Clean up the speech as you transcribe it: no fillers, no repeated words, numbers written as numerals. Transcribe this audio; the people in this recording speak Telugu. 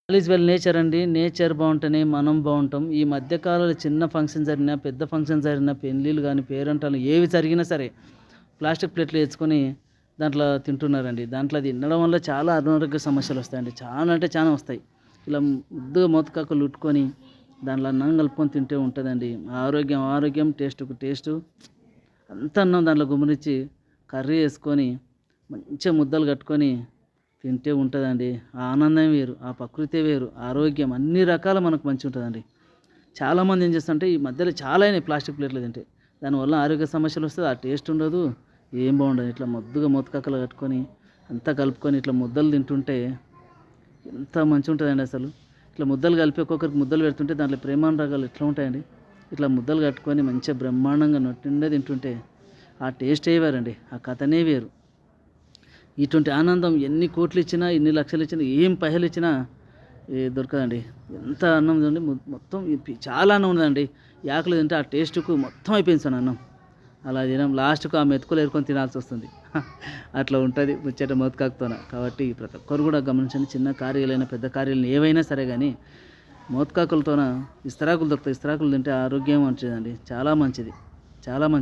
ఆల్ ఈజ్ వెల్ నేచర్ అండి. నేచర్ బావుంటేనే మనం బావుంటాం. ఈ మధ్య కాలంలో చిన్న ఫంక్షన్ జరిగినా, పెద్ద ఫంక్షన్ జరిగినా, పెళ్ళిళ్ళు గాని, పేరంటాలు ఏవి జరిగినా సరే, ప్లాస్టిక్ ప్లేట్‌లో ఏసుకొని దాంట్లో తింటున్నారండి. దాంట్లో తినడం వల్ల చాలా అనారోగ్య సమస్యలొస్తాయండి. చాలా అంటే చానా వస్తాయి. ఇలా ముద్దుగా మోతకాకలు ఉట్టుకొని, దాంట్లో అన్నం కలుపుకొని తింటే ఉంటదండి. ఆరోగ్యం ఆరోగ్యం, టేస్ట్‌కు టేస్టు. అంత అన్నం దాంట్లో గుమ్మరించి, కర్రీ యేసుకొని, మంచిగా ముద్దలు కట్టుకొని తింటే ఉంటదండి. ఆ ఆనందమే వేరు. ఆ ప్రకృతే వేరు. ఆరోగ్యం అన్ని రకాల మనకు మంచిగుంటదండి. చాలామంది ఏం చేస్తారంటే ఈ మధ్యలో చాలా అయినాయి ప్లాస్టిక్ ప్లేట్‌లో తింటే. దానివల్ల ఆరోగ్య సమస్యలొస్తది. ఆ టేస్ట్ ఉండదు. ఏం బాగుండదు. ఇట్లా ముద్దుగా మూతకక్కలు కట్టుకొని, అంతా కలుపుకొని ఇట్లా ముద్దలు తింటుంటే ఎంత మంచిగుంటదండి అసలు. ఇట్లా ముద్దలు కలిపి ఒక్కొక్కరికి ముద్దలు పెడుతుంటే దాంట్లో ప్రేమానురాగాలు ఎట్లా ఉంటాయండి. ఇట్లా ముద్దలు కట్టుకొని మంచిగా బ్రహ్మాండంగా నోటి నిండా తింటుంటే ఆ టేస్టే వేరండి. ఆ కథనే వేరు. ఇటువంటి ఆనందం ఎన్ని కోట్లిచ్చినా, ఎన్ని లక్షలిచ్చినా, ఏం పైసలిచ్చినా దొరకదండి. ఎంత అన్నం చూడండి మొత్తం చాలా అన్నం ఉన్నదండి. ఈ ఆకులు తింటే ఆ టేస్ట్‌కు మొత్తం అయిపోయింది సార్ అన్నం. అలా తినం లాస్ట్‌కు ఆ మెతుకులు ఏరుకొని తినాల్సొస్తుంది. అట్లా ఉంటది ముచ్చట మోతకాకుతోన. కాబట్టి ప్రతి ఒక్కరు కూడా గమనించండి. చిన్న కార్యాలైనా, పెద్ద కార్యాలు ఏవైనా సరే గానీ, మోతకాకులతోన ఇస్తరాకులు దొరుకుతాయి. ఇస్తరాకులు తింటే ఆరోగ్యం మంచిదండి. చాలా మంచిది. చాలా మంచిది.